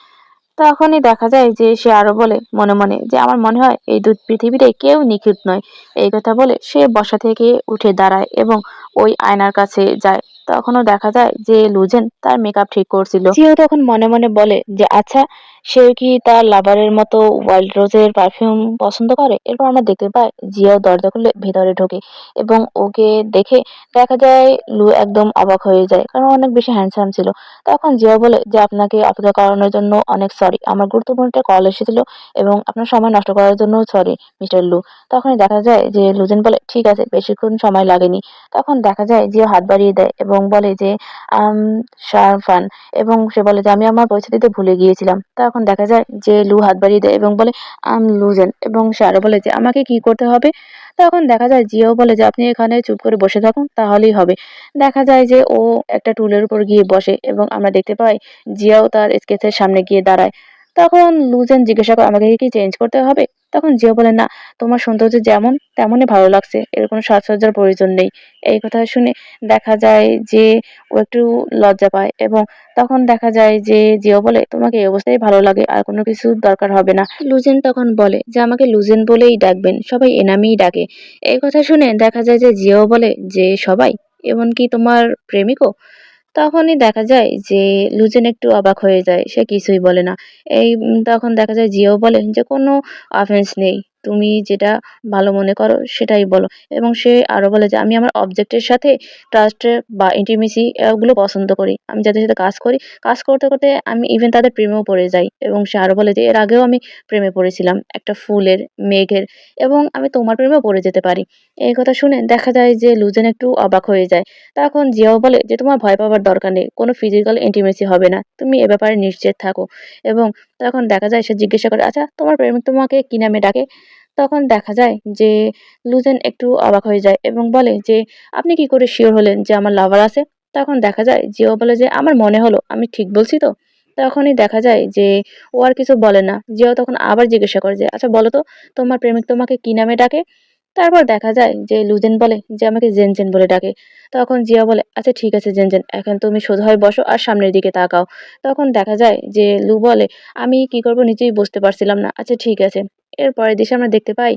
তখনই দেখা যায় যে সে আরো বলে মনে মনে যে আমার মনে হয় এই পৃথিবীতে কেউ নিখুঁত নয়। এই কথা বলে সে বসা থেকে উঠে দাঁড়ায় এবং ওই আয়নার কাছে যায়। তখনও দেখা যায় যে লুজেন তার মেকআপ ঠিক করছিল। জিও তখন মনে মনে বলে যে আচ্ছা, সে কি তার লাভারের মতো ওয়াইল্ড রোজের পারফিউম পছন্দ করে। এরপর আমরা দেখতে পাই জিও দরজা খুলে ভেতরে ঢোকে এবং ওকে দেখে দেখা যায় লু একদম অবাক হয়ে যায়, কারণ ও অনেক বেশি হ্যান্ডসাম ছিল। তখন জিও বলে যে আপনাকে অপেক্ষা করানোর জন্য অনেক সরি, আমার গুরুত্বপূর্ণ একটা কল এসেছিল এবং আপনার সময় নষ্ট করার জন্য সরি মিস্টার লু। তখনই দেখা যায় যে লুজেন বলে ঠিক আছে, বেশিক্ষণ সময় লাগেনি। তখন দেখা যায় জিও হাত বাড়িয়ে দেয় এবং বলে যে আম শারফান, এবং সে বলে যে আমি আমার পরিচয় দিতে ভুলে গিয়েছিলাম। তখন দেখা যায় যে লু হাত বাড়িয়ে দেয় এবং বলে লুজেন, এবং সে আরো বলে যে আমাকে কি করতে হবে। তখন দেখা যায় জিও বলে যে আপনি এখানে চুপ করে বসে থাকুন, তাহলেই হবে। দেখা যায় যে ও একটা টুলের উপর গিয়ে বসে এবং আমরা দেখতে পাই জিয়াও তার স্কেচের সামনে গিয়ে দাঁড়ায়। তখন লুজেন জিজ্ঞাসা করে আমাকে কি চেঞ্জ করতে হবে। তখন জিও বলে না, তোমার সৌন্দর্য যেমন তেমনই ভালো লাগছে, এর কোনো সাজসজ্জার প্রয়োজন নেই। এই কথা শুনে দেখা যায় যে ও একটু লজ্জা পায়, এবং তখন দেখা যায় যে জিও বলে তোমাকে এই অবস্থায় ভালো লাগে, আর কোনো কিছু দরকার হবে না। লুজেন তখন বলে যে আমাকে লুজেন বলেই ডাকবেন, সবাই এ নামেই ডাকে। এই কথা শুনে দেখা যায় যে জিও বলে যে সবাই, এমনকি তোমার প্রেমিকও। তখনই দেখা যায় যে লুজেন একটু অবাক হয়ে যায়, সে কিছুই বলে না। তখন দেখা যায় জিও বলে যে কোনো অফেন্স নেই, তুমি যেটা ভালো মনে করো সেটাই বলো। এবং সে আরো বলে যে আমি আমার অবজেক্টের সাথে ট্রাস্ট বা ইন্টিমেসি ওগুলো পছন্দ করি। আমি যাদের সাথে কাজ করি, কাজ করতে করতে আমি ইভেন তাদের প্রেমেও পড়ে যাই। এবং সে আরো বলে যে এর আগেও আমি প্রেমে পড়েছিলাম একটা ফুলের, মেঘের, এবং আমি তোমার প্রেমেও পড়ে যেতে পারি। এই কথা শুনে দেখা যায় যে লুজেন একটু অবাক হয়ে যায়। তখন জিয়াও বলে যে তোমার ভয় পাওয়ার দরকার নেই, কোনো ফিজিক্যাল ইন্টিমেসি হবে না, তুমি এ ব্যাপারে নিশ্চিত থাকো। এবং তখন দেখা যায় সে জিজ্ঞাসা করে আচ্ছা তোমার প্রেমিক তোমাকে কি নামে ডাকে। তখন দেখা যায় যে লুজেন একটু অবাক হয়ে যায় এবং বলে যে আপনি কি করে শিওর হলেন যে আমার লাভার আছে। তখন দেখা যায় জিও বলে যে আমার মনে হলো, আমি ঠিক বলছি তো। তখনই দেখা যায় যে ও আর কিছু বলে না। জিও তখন আবার জিজ্ঞাসা করে যে আচ্ছা বলো তো, তোমার প্রেমিক তোমাকে কি নামে ডাকে। তারপর দেখা যায় যে লুজেন বলে যে আমাকে জেনজেন বলে ডাকে। তখন জিয়া বলে আচ্ছা ঠিক আছে জেনজেন, এখন তুমি সোজা হয়ে বসো আর সামনের দিকে তাকাও। তখন দেখা যায় যে লু বলে আমি কি করব নিজেই বুঝতে পারছিলাম না, আচ্ছা ঠিক আছে। এর পরের দৃশ্যে আমরা দেখতে পাই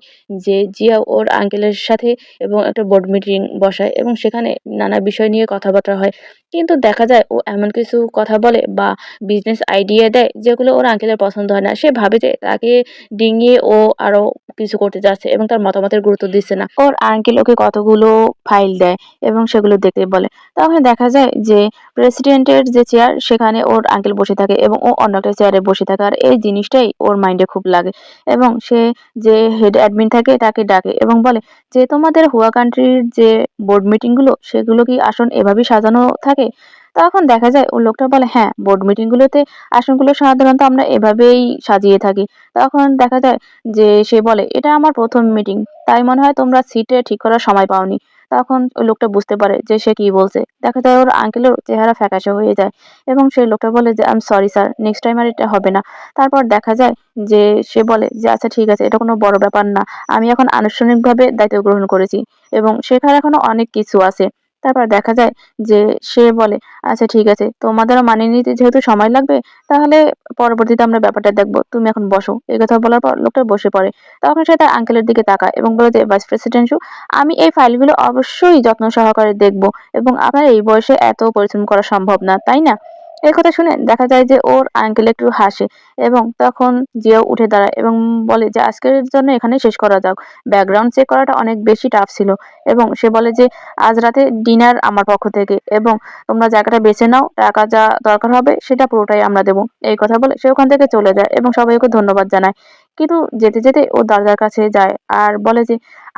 যে জিয়া ওর আঙ্কেলের সাথে এবং একটা বোর্ড মিটিং বসায় এবং সেখানে নানা বিষয় নিয়ে কথাবার্তা হয়। কিন্তু দেখা যায় ও এমন কিছু কথা বলে বা বিজনেস আইডিয়া দেয় যেগুলো ওর আঙ্কেলের পছন্দ হয় না। সে ভাবে যে তাকে ডিঙিয়ে ও আরো কিছু করতে যাচ্ছে এবং তার মতামতের গুরুত্ব দিচ্ছে না। ওর আঙ্কেল ওকে কতগুলো ফাইল দেয় এবং সেগুলো দেখতে বলে। তখন দেখা যায় যে প্রেসিডেন্টের যে চেয়ার সেখানে ওর আঙ্কেল বসে থাকে এবং ও অন্য একটা চেয়ারে বসে থাকে, আর এই জিনিসটাই ওর মাইন্ডে খুব লাগে। এবং সে যে হেড অ্যাডমিন থাকে তাকে ডাকে এবং বলে যে তোমাদের হুয়া কান্ট্রির যে বোর্ড মিটিং গুলো সেগুলো কি আসন এভাবেই সাজানো থাকে। তখন দেখা যায় ও লোকটা বলে হ্যাঁ, বোর্ড মিটিং গুলোতে আসনগুলো সাধারণত আমরা এভাবেই সাজিয়ে থাকি। তখন দেখা যায় যে সে বলে এটা আমার প্রথম মিটিং, তাই মনে হয় তোমরা সিটে ঠিক করার সময় পাওনি। তখন ওই লোকটা বুঝতে পারে যে সে কি বলছে। দেখা যায় ওর আঙ্কেলের চেহারা ফ্যাকাশে হয়ে যায় এবং সেই লোকটা বলে যে I am sorry sir, next time আর এটা হবে না। তারপর দেখা যায় যে সে বলে যে আচ্ছা ঠিক আছে, এটা কোনো বড় ব্যাপার না, আমি এখন আনুষ্ঠানিকভাবে দায়িত্ব গ্রহণ করেছি এবং শেখার এখনো অনেক কিছু আছে। তারপর দেখা যায় যে সে বলে আচ্ছা ঠিক আছে, তোমাদেরও মানিয়ে নিতে যেহেতু সময় লাগবে, তাহলে পরবর্তীতে আমরা ব্যাপারটা দেখবো, তুমি এখন বসো। এই কথা বলার পর লোকটা বসে পড়ে। তখন সে তার আঙ্কেলের দিকে তাকায় এবং বলে যে ভাইস প্রেসিডেন্ট শু, আমি এই ফাইলগুলো অবশ্যই যত্ন সহকারে দেখব, এবং আপনার এই বয়সে এত পরিশ্রম করা সম্ভব না, তাই না। এই কথা শুনে দেখা যায় যে ওর আঙ্কেল একটু হাসে এবং তখন জিও উঠে দাঁড়ায় এবং বলে যে আজকের জন্য এখানে শেষ করা যাক, ব্যাকগ্রাউন্ড চেক করাটা অনেক বেশি টাফ ছিল। এবং সে বলে যে আজ রাতে ডিনার আমার পক্ষ থেকে, এবং তোমরা জায়গাটা বেছে নাও, টাকা যা দরকার হবে সেটা পুরোটাই আমরা দেবো। এই কথা বলে সে ওখান থেকে চলে যায় এবং সবাই ওকে ধন্যবাদ জানায়। কিন্তু যেতে যেতে ও দরজার কাছে যায় আর বলে যে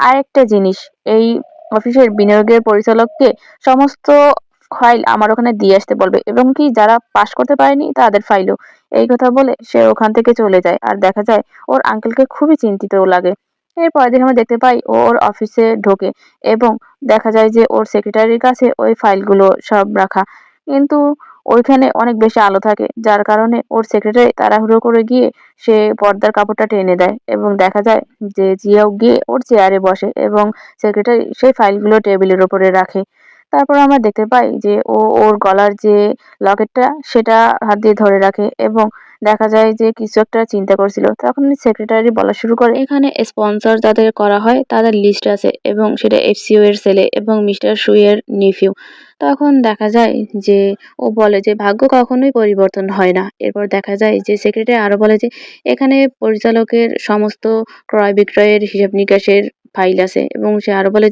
আরেকটা জিনিস, এই অফিসের বিনিয়োগের পরিচালককে সমস্ত ফাইল আমার ওখানে দিয়ে আসতে বলবে, এবং কি যারা পাস করতে পারেনি তাদের ফাইলও। এই কথা বলে সে ওখান থেকে চলে যায় আর দেখা যায় ওর আঙ্কেলকে খুবই চিন্তিতও লাগে। এর পরের দিন আমরা দেখতে পাই ও ওর অফিসে ঢোকে এবং দেখা যায় যে ওর সেক্রেটারির কাছে ওই ফাইলগুলো সব রাখা। কিন্তু ওইখানে অনেক বেশি আলো থাকে, যার কারণে ওর সেক্রেটারি তাড়াহুড়ো করে গিয়ে সে পর্দার কাপড়টা টেনে দেয় এবং দেখা যায় যে জিয়াও গিয়ে ওর চেয়ারে বসে এবং সেক্রেটারি সেই ফাইলগুলো টেবিলের উপরে রাখে। তারপর আমরা দেখতে পাই যে ও ওর গলার যে লকেটটা সেটা হাত দিয়ে ধরে রাখে এবং দেখা যায় যে কিছু একটা চিন্তা করছিল। তখন সেক্রেটারি বলা শুরু করে, এখানে স্পন্সর যাদের করা হয় তাদের লিস্ট আছে এবং সেটা এফসিও এর ছেলে এবং মিস্টার সুইয়ের নিফিউ। তখন দেখা যায় যে ও বলে যে ভাগ্য কখনোই পরিবর্তন হয় না। এরপর দেখা যায় যে সেক্রেটারি আরো বলে যে এখানে পরিচালকের সমস্ত ক্রয় বিক্রয়ের হিসাব নিকাশের ফাইল আছে এবং সে আরো বলে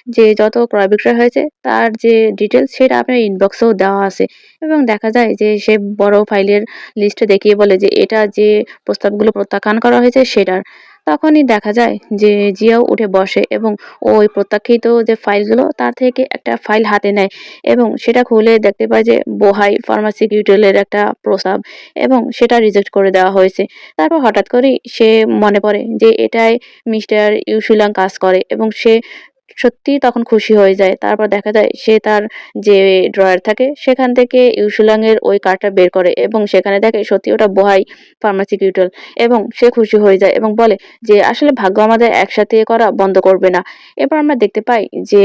যে যত ক্রয় বিক্রয় হয়েছে তার যে ডিটেলস সেটা আপনার ইনবক্সেও দেওয়া আছে এবং দেখা যায় যে সে বড় ফাইলের লিস্টে দেখিয়ে বলে যে এটা যে প্রস্তাবগুলো প্রত্যাখ্যান করা হয়েছে সেটার। তখনই দেখা যায় যে জিয়াও উঠে বসে এবং ওই প্রত্যাখ্যিত যে ফাইলগুলো তার থেকে একটা ফাইল হাতে নেয় এবং সেটা খুলে দেখতে পায় যে বোহাই ফার্মাসিউটিক্যালের একটা প্রস্তাব এবং সেটা রিজেক্ট করে দেওয়া হয়েছে। তারপর হঠাৎ করেই সে মনে পড়ে যে এটায় মিস্টার ইউসুলাং কাজ করে এবং সে সত্যিই তখন খুশি হয়ে যায়। তারপর দেখা যায় সে তার যে ড্রয়ার থাকে সেখান থেকে ইউসুলাং এর ওই কার্ডটা বের করে এবং সেখানে দেখে সত্যি ওটা বোহাই ফার্মাসিউটিক্যাল এবং সে খুশি হয়ে যায় এবং বলে যে আসলে ভাগ্য আমাদের একসাথে করা বন্ধ করবে না। এরপর আমরা দেখতে পাই যে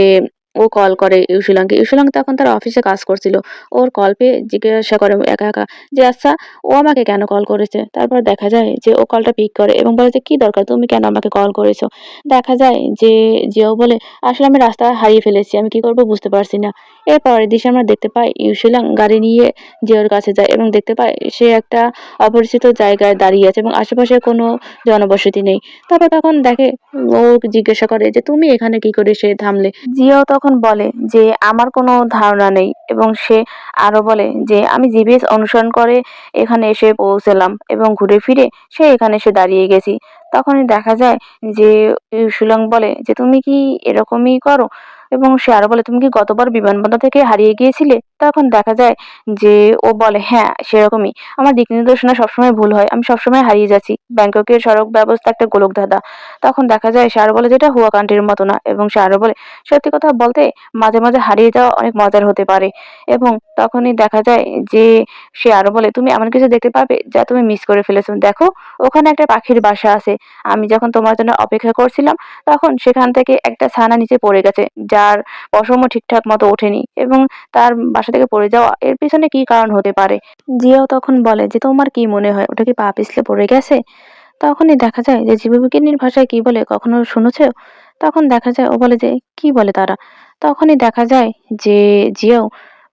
ও কল করে ইউসুলাংকে। ইউসুলাং তখন তার অফিসে কাজ করছিল। ওর কল পেয়ে জিজ্ঞাসা করে একা একা যে আচ্ছা ও আমাকে কেন কল করেছে। তারপর দেখা যায় যে ও কলটা পিক করে এবং বলে যে কি দরকার, তুমি কেন আমাকে কল করেছো। দেখা যায় যে জিয়াও বলে আসলে আমি রাস্তা হারিয়ে ফেলেছি, আমি কি করব বুঝতে পারছি না। এর পরের দৃশ্যে আমরা দেখতে পাই ইউসুলাং গাড়ি নিয়ে জিওর কাছে যায় এবং দেখতে পায় সে একটা অপরিচিত জায়গায় দাঁড়িয়ে আছে এবং আশেপাশে কোনো জনবসতি নেই। তারপর তখন দেখে ও জিজ্ঞাসা করে যে তুমি এখানে কি করে সে থামলে। জিয়াও তখন বলে যে আমার কোনো ধারণা নেই এবং সে আরো বলে যে আমি জিপিএস অনুসরণ করে এখানে এসে পৌঁছলাম এবং ঘুরে ফিরে সে এখানে এসে দাঁড়িয়ে গেছি। তখনই দেখা যায় যে সুলং বলে যে তুমি কি এরকমই করো এবং সে আরো বলে তুমি কি গতবার বিমানবন্দর থেকে হারিয়ে গিয়েছিলে। তখন দেখা যায় যে ও বলে হ্যাঁ সেরকমই, আমার দিক নির্দেশনা সবসময় ভুল হয়, আমি সবসময় হারিয়ে যাচ্ছি, ব্যাংককের সড়ক ব্যবস্থা একটা গোলক ধাঁধা। তখন দেখা যায় সে আরো বলে যেটা হুয়া কান্ট্রির মতো না এবং সে আরো বলে সত্যি কথা বলতে মাঝে মাঝে হারিয়ে যাওয়া অনেক মজার হতে পারে। এবং তখনই দেখা যায় যে সে আরো বলে তুমি এমন কিছু দেখতে পাবে যা তুমি মিস করে ফেলেছো, দেখো ওখানে একটা পাখির বাসা আছে, আমি যখন তোমার জন্য অপেক্ষা করছিলাম তখন সেখান থেকে একটা ছানা নিচে পড়ে গেছে যার পশমও ঠিকঠাক মতো ওঠেনি এবং তার বাসা থেকে পড়ে যাওয়া এর পিছনে কি কারণ হতে পারে। জিয়াও তখন বলে যে তোমার কি মনে হয় ওটা কি পা পিছলে পড়ে গেছে। তখনই দেখা যায় যে জীববিজ্ঞানীর ভাষায় কি বলে কখনো শুনেছো। তখন দেখা যায় ও বলে যে কি বলে তারা। তখনই দেখা যায় যে জিয়াও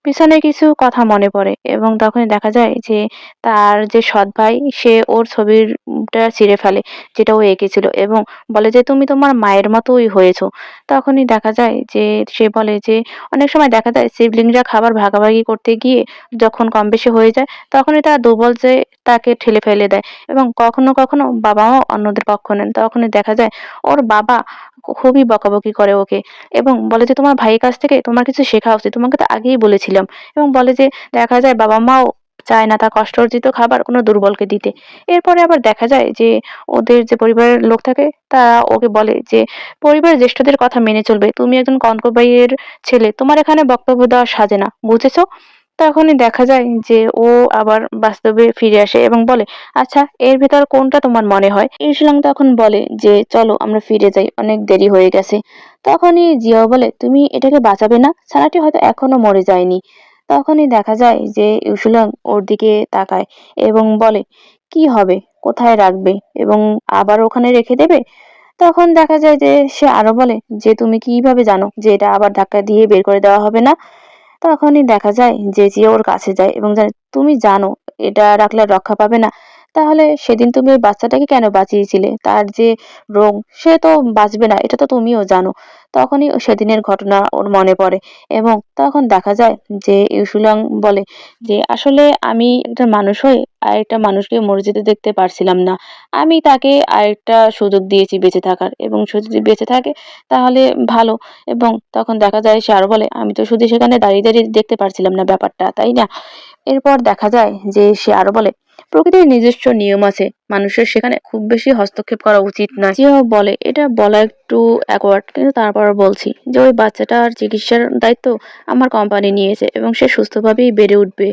পিছনে কিছু কথা মনে পড়ে এবং তখনই দেখা যায় যে তার যে সৎ ভাই সে ওর ছবিটা ছিঁড়ে ফেলে যেটা ও এঁকেছিল এবং বলে যে তুমি তোমার মায়ের মতোই হয়েছো। তখনই দেখা যায় যে সে বলে যে অনেক সময় দেখা যায় সিবলিংরা খাবার ভাগাভাগি করতে গিয়ে যখন কম বেশি হয়ে যায় তখনই তারা দুর্বল যে তাকে ঠেলে ফেলে দেয় এবং কখনো কখনো বাবাও অন্যদের পক্ষ নেন। তখনই দেখা যায় ওর বাবা খুবই বকাবকি করে ওকে এবং বলে যে তোমার ভাইয়ের কাছ থেকে তোমার কিছু শেখা উচিত, তোমাকে তো আগেই বলেছিলাম। এবং বলে যে দেখা যায় বাবা মাও চায় না তার কষ্ট অর্জিত খাবার কোনো দুর্বলকে দিতে। এরপরে আবার দেখা যায় যে ওদের যে পরিবারের লোক থাকে তারা ওকে বলে যে পরিবারের জ্যেষ্ঠদের কথা মেনে চলবে, তুমি একজন কনকভাইয়ের ছেলে, তোমার এখানে বক্তব্য দেওয়া সাজে না, বুঝেছো। তখনই দেখা যায় যে ও আবার বাস্তবে ফিরে আসে এবং বলে আচ্ছা এর ভেতর কোনটা তোমার মনে হয়। ইরশিলাং তখন বলে যে চলো আমরা ফিরে যাই, অনেক দেরি হয়ে গেছে। তখনই জিয়াও বলে তুমি এটাকে বাঁচাবে না, ছানাটি হয়তো এখনো মরে যায়নি। তখনই দেখা যায় যে ইউসুলাং ওর দিকে তাকায় এবং বলে কি হবে, কোথায় রাখবে এবং আবার ওখানে রেখে দেবে। তখন দেখা যায় যে সে আরো বলে যে তুমি কিভাবে জানো যে এটা আবার ধাক্কা দিয়ে বের করে দেওয়া হবে না। তখনই দেখা যায় যে জিয়া ওর কাছে যায় এবং জানে তুমি জানো এটা রাখলে আর রক্ষা পাবে না, তাহলে সেদিন তুমি ওই বাচ্চাটাকে কেন বাঁচিয়েছিলে, তার যে রোগ সে তো বাঁচবে না এটা তো তুমিও জানো। তখনই সেদিনের ঘটনা ওর মনে পড়ে এবং তখন দেখা যায় যে ইউসুলাং বলে যে আসলে আমি একটা মানুষ হয়ে আরেকটা মানুষকে মরে যেতে দেখতে পারছিলাম না, আমি তাকে আরেকটা সুযোগ দিয়েছি বেঁচে থাকার এবং সে যদি বেঁচে থাকে তাহলে ভালো। এবং তখন দেখা যায় সে আরো বলে আমি তো শুধু সেখানে দাঁড়িয়ে দাঁড়িয়ে দেখতে পারছিলাম না ব্যাপারটা, তাই না। এরপর দেখা যায় যে সে আরো বলে প্রকৃতির নিজস্ব নিয়ম আছে, মানুষের সেখানে খুব বেশি হস্তক্ষেপ করা উচিত নয়। জিও বলে এটা বলা একটু অ্যাকওয়ার্ড কিন্তু তারপর বলছি যে ওই বাচ্চাটার চিকিৎসার দায়িত্ব আমার কোম্পানি নিয়েছে এবং সে সুস্থভাবেই বেড়ে উঠবে।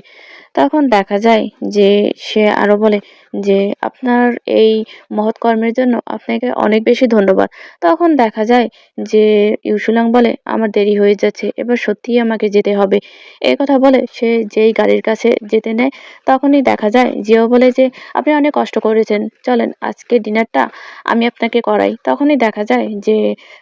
তখন দেখা যায় যে সে আরো বলে যে আপনার এই মহৎ কর্মের জন্য আপনাকে অনেক বেশি ধন্যবাদ। তখন দেখা যায় যে ইউসুলাং বলে, আমার দেরি হয়ে যাচ্ছে, এবার সত্যিই আমাকে যেতে হবে। এই কথা বলে সে যেই গাড়ির কাছে যেতে নেয়, তখনই দেখা যায় জিও বলে যে আপনি অনেক কষ্ট করেছেন, চলেন আজকে ডিনারটা আমি আপনাকে করাই। তখনই দেখা যায় যে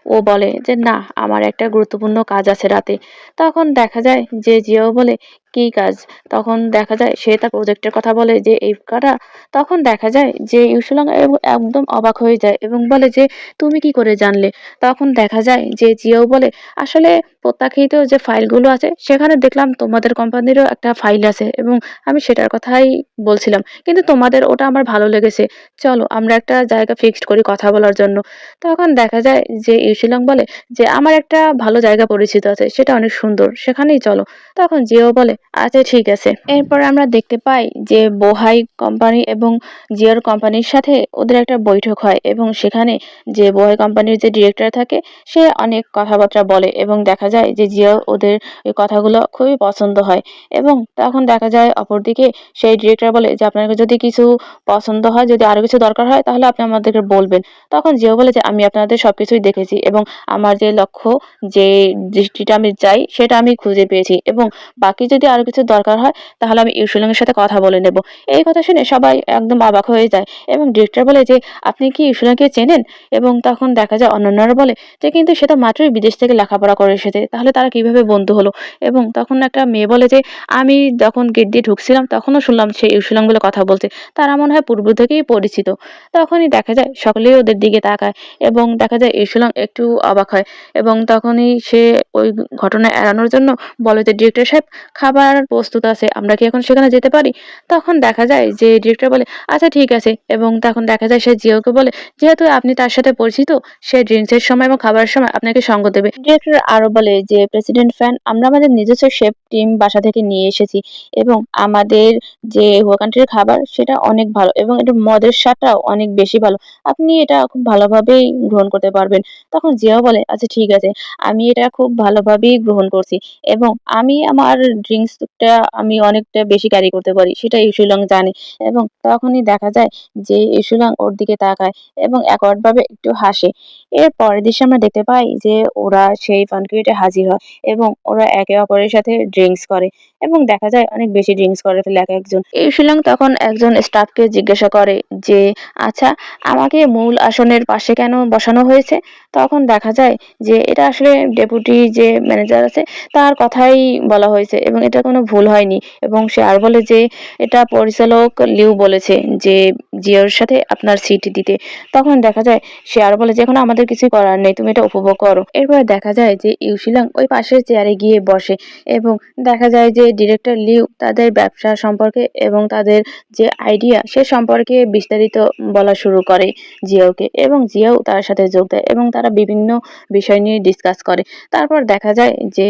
ও বলে যে না, আমার একটা গুরুত্বপূর্ণ কাজ আছে রাতে। তখন দেখা যায় যে জিও বলে, কি কাজ? তখন দেখা যায় সে তার প্রজেক্টের কথা বলে যে এই করা। তখন দেখা যায় যে ইউসুলাং একদম অবাক হয়ে যায় এবং বলে যে তুমি কি করে জানলে? তখন দেখা যায় যে জিও বলে, আসলে প্রত্যাখ্যাত যে ফাইলগুলো আছে সেখানে দেখলাম তোমাদের কোম্পানিরও একটা ফাইল আছে এবং আমি সেটার কথাই বলছিলাম, কিন্তু তোমাদের ওটা আমার ভালো লেগেছে, চলো আমরা একটা জায়গা ফিক্সড করি কথা বলার জন্য। তখন দেখা যায় যে ইউসুলাং বলে যে আমার একটা ভালো জায়গা পরিচিত আছে, সেটা অনেক সুন্দর, সেখানেই চলো। তখন জিও বলে আচ্ছা ঠিক আছে। এরপর আমরা দেখতে পাই যে বোহাই কোম্পানি এবং জিওর কোম্পানির সাথে ওদের একটা বৈঠক হয় এবং সেখানে যে বোহাই কোম্পানির যে ডিরেক্টর থাকে সে অনেক কথাবার্তা বলে এবং দেখা যায় যে জিও ওদের এই কথাগুলো খুবই পছন্দ হয়। এবং তখন দেখা যায় অপরদিকে সেই ডিরেক্টর বলে যে আপনাকে যদি কিছু পছন্দ হয়, যদি আরো কিছু দরকার হয় তাহলে আপনি আমাদেরকে বলবেন। তখন জিও বলে যে আমি আপনাদের সবকিছুই দেখেছি এবং আমার যে লক্ষ্য, যে দৃষ্টিটা আমি চাই সেটা আমি খুঁজে পেয়েছি এবং বাকি যদি আরো কিছু দরকার হয় তাহলে আমি ইউসুলিং এর সাথে কথা বলে নেব। এই কথা শুনে সবাই একদম অবাক হয়ে যায় এবং ডিরেক্টর বলে যে আপনি কি ইউসুলিংকে চেনেন? এবং তখন দেখা যায় অন্যান্যরা বলে যে কিন্তু সে তো মাত্রই বিদেশ থেকে লেখাপড়া করে এসেছে, তাহলে তারা কিভাবে বন্ধু হলো? এবং তখন একটা মেয়ে বলে যে আমি যখন গেট দিয়ে ঢুকছিলাম তখনও শুনলাম সে ইউসুলিং বলে কথা বলছে, তারা মনে হয় পূর্ব থেকেই পরিচিত। তখনই দেখা যায় সকলেই ওদের দিকে তাকায় এবং দেখা যায় ইউসুলিং একটু অবাক হয় এবং তখনই সে ওই ঘটনা এড়ানোর জন্য বলে যে ডিরেক্টর সাহেব, খাবার প্রস্তুত আছে, আমরা কি এখন সেখানে যেতে পারি? তখন দেখা যায় যে ডিরেক্টর বলে আচ্ছা ঠিক আছে এবং তখন দেখা যায় সে জিওকে বলে যেহেতু আপনি তার সাথে পরিচিত, সে ড্রিঙ্কসের সময় এবং খাবারের সময় আপনাকে সঙ্গ দেবে। ডিরেক্টর আরো বলে যে প্রেসিডেন্ট ফ্যান, আমরা আমাদের নিজস্ব শেফ টিম বাসা থেকে নিয়ে এসেছি এবং আমাদের যে হুয়া কান্ট্রির খাবার সেটা অনেক ভালো এবং এটা মদের স্বাদটাও অনেক বেশি ভালো, আপনি এটা খুব ভালোভাবেই গ্রহণ করতে পারবেন। তখন জিয়াও বলে আচ্ছা ঠিক আছে, আমি এটা খুব ভালোভাবেই গ্রহণ করছি এবং আমি আমার ড্রিঙ্কসটা আমি অনেকটা বেশি ক্যারি করতে পারি, সেটা ইউসুলং জানে। এবং তখনই দেখা যায় যে ইউসুলং ওর দিকে তাকায় এবং একওয়ার্ডভাবে একটু হাসে। এর পরের দৃশ্যে আমরা দেখতে পাই যে ওরা সেই ফানকুইটে হাজির হয় এবং ওরা একে অপরের সাথে ড্রিঙ্কস করে এবং দেখা যায় অনেক বেশি ড্রিঙ্কস করে ফেলে এক একজন। ইউসুলং তখন একজন স্টাফকে জিজ্ঞাসা করে যে আচ্ছা, আমাকে মূল আসনের পাশে কেন বসানো হয়েছে? তখন দেখা যায় যে এটা আসলে ডেপুটি যে ম্যানেজার আছে তার কথাই বলা হয়েছে এবং এটা কোনো ভুল হয়নি। এবং সে আর বলে যে এটা পরিচালক লিউ বলেছে যে জিওর সাথে আপনার সিট দিতে। তখন দেখা যায় সে আর বলে যে এখন আমাদের কিছুই করার নেই, তুমি এটা উপভোগ করো। এরপরে দেখা যায় যে ইউসিলাং ওই পাশের চেয়ারে গিয়ে বসে এবং দেখা যায় যে ডিরেক্টর লিউ তাদের ব্যবসা সম্পর্কে এবং তাদের যে আইডিয়া সে সম্পর্কে বিস্তারিত বলা শুরু করে জিওকে এবং জিও তার সাথে যোগ দেয় এবং তারা বিভিন্ন বিষয় নিয়ে ডিসকাস করে। তারপর দেখা যায় যে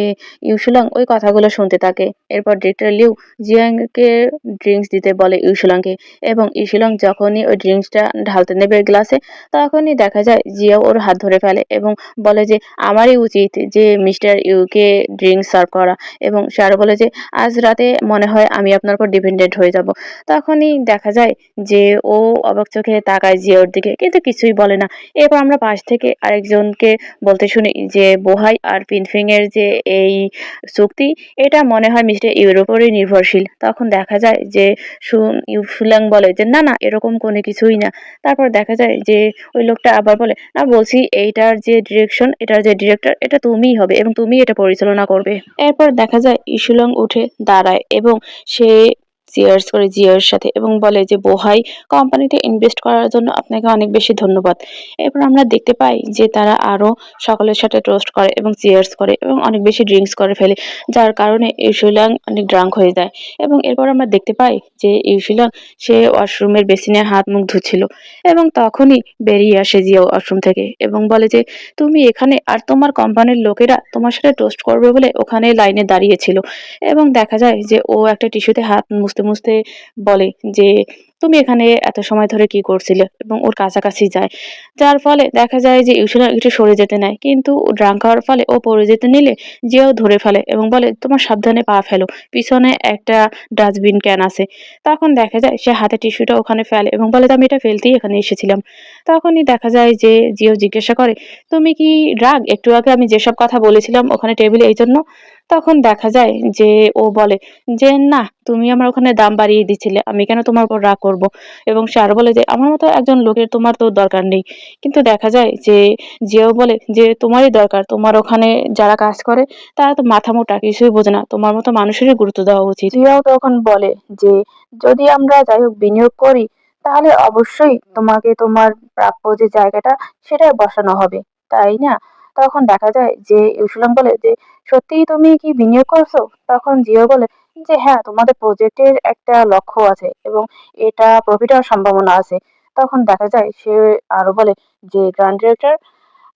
ইউসুলাং ওই কথাগুলো শুনতে থাকে। এরপর ডিরেক্টর লিউ জিয়াংকে ড্রিঙ্কস দিতে বলে ইউসুলাংকে এবং ইউসুলাং যখনই ওই ড্রিঙ্কসটা ঢালতে নেবে গ্লাসে, তখনই দেখা যায় জিয়াও ওর হাত ধরে ফেলে এবং বলে যে আমারই উচিত যে মিস্টার ইউকে ড্রিঙ্কস সার্ভ করা। এবং সে আরো বলে যে আজ রাতে মনে হয় আমি আপনার উপর ডিপেন্ডেন্ট হয়ে যাব। তখনই দেখা যায় যে ও অবাক চোখে তাকায় জিয়ার দিকে কিন্তু কিছুই বলে না। এরপর আমরা পাশ থেকে আরেকজনকে বলতে শুনি যে বোহাই আর পিনফিং এর যে এই চুক্তি, এটা মনে হয় মিস্টার ইউর উপরই নির্ভরশীল। তখন দেখা যায় যে ইউফুলাং বলে যে না না, এরকম কোনো কিছুই না। তারপর দেখা যায় যে ওই লোকটা আবার বলে না, বলছি এইটার যে ডিরেকশন, এটার যে ডিরেক্টর এটা তুমিই হবে এবং তুমি এটা পরিচালনা করবে। এরপর দেখা যায় ইসুলং উঠে দাঁড়ায় এবং সে চিয়ার্স করে জিয়ার সাথে এবং বলে যে বোহাই কোম্পানিতে ইনভেস্ট করার জন্য আপনাকে অনেক বেশি ধন্যবাদ। এরপর আমরা দেখতে পাই যে তারা আরো সকলের সাথে টোস্ট করে এবং চিয়ার্স করে এবং অনেক বেশি ড্রিঙ্কস করে ফেলে, যার কারণে ইউসুলাং অনেক ড্রাঙ্ক হয়ে যায়। এবং এরপর আমরা দেখতে পাই যে ইউসুলাং সে ওয়াশরুমের বেসিনে হাত মুখ ধুচ্ছিল এবং তখনই বেরিয়ে আসে জিয়া ওয়াশরুম থেকে এবং বলে যে তুমি এখানে আর তোমার কোম্পানির লোকেরা তোমার সাথে টোস্ট করবে বলে ওখানে লাইনে দাঁড়িয়েছিল। এবং দেখা যায় যে ও একটা টিস্যুতে হাত মুছতে মুছতে বলে যে তুমি এখানে এত সময় ধরে কি করছিলে? এবং ওর কাছাকাছি যায়। যার ফলে দেখা যায় যে ইউসুনা একটু সরে যেতে নেয়। কিন্তু ড্রাঙ্ক হওয়ার ফলে ও পড়ে যেতে নিলে জিয়াও ধরে ফেলে এবং বলে, "তোমার সাবধানে পা ফেলো। পিছনে একটা ডাস্টবিন ক্যান আছে।" তখন দেখা যায় সে হাতে টিস্যুটা ওখানে ফেলে এবং বলে, "আমি এটা ফেলতেই এখানে এসেছিলাম।" তখনই দেখা যায় যে জিয়াও জিজ্ঞাসা করে, "তুমি কি রাগ? একটু আগে আমি যেসব কথা বলেছিলাম ওখানে টেবিলে এইজন্য?" তখন দেখা যায় যে ও বলে যে, "না, তুমি আমার ওখানে দাম বাড়িয়ে দিচ্ছিলে। আমি কেন তোমার উপর রাগ করব?" এবং সে আরো বলে যে, "আমার মতো একজন লোকের তোমার তো দরকার নেই।" কিন্তু দেখা যায় যে জিয়াও বলে যে, "তোমারই দরকার। তোমার ওখানে যারা কাজ করে তারা তো মাথামোটা, কিছুই বোঝে না। তোমার মতো মানুষেরই গুরুত্ব দেওয়া উচিত।" জিয়াও তখন বলে যে, "যদি আমরা যাই হোক বিনিয়োগ করি তাহলে অবশ্যই তোমাকে তোমার প্রাপ্য যে জায়গাটা সেটায় বসানো হবে। তাই না?" তখন দেখা যায় যে ইউসুলাম বলে যে, "সত্যিই তুমি কি বিনিয়োগ করছো?" তখন জিও বলে যে, "হ্যাঁ, তোমাদের প্রজেক্টের একটা লক্ষ্য আছে এবং এটা প্রফিট হওয়ার সম্ভাবনা আছে।" তখন দেখা যায় সে আরো বলে যে, "গ্র্যান্ড ডিরেক্টর,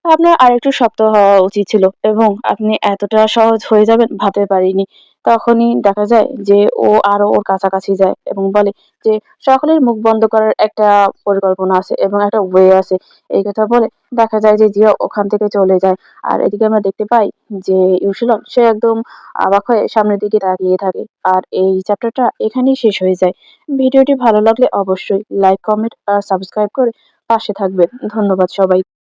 আপনার আরেকটু শক্ত হওয়া উচিত ছিল এবং আপনি এতটা সহজ হয়ে যাবেন ভাবতে পারিনি।" তখনই দেখা যায় যে ও আরো ওর কাছাকাছি যায় এবং বলে যে, "সকলের মুখ বন্ধ করার একটা পরিকল্পনা আছে এবং একটা ওয়ে আছে।" এই কথা বলে দেখা যায় যে জিয়া ওখান থেকে চলে যায়। আর এদিকে আমরা দেখতে পাই যে ইউসুলাম সে একদম অবাক হয়ে সামনের দিকে তাকিয়ে থাকে। আর এই চ্যাপ্টারটা এখানেই শেষ হয়ে যায়। ভিডিওটি ভালো লাগলে অবশ্যই লাইক, কমেন্ট আর সাবস্ক্রাইব করে পাশে থাকবেন। ধন্যবাদ সবাই।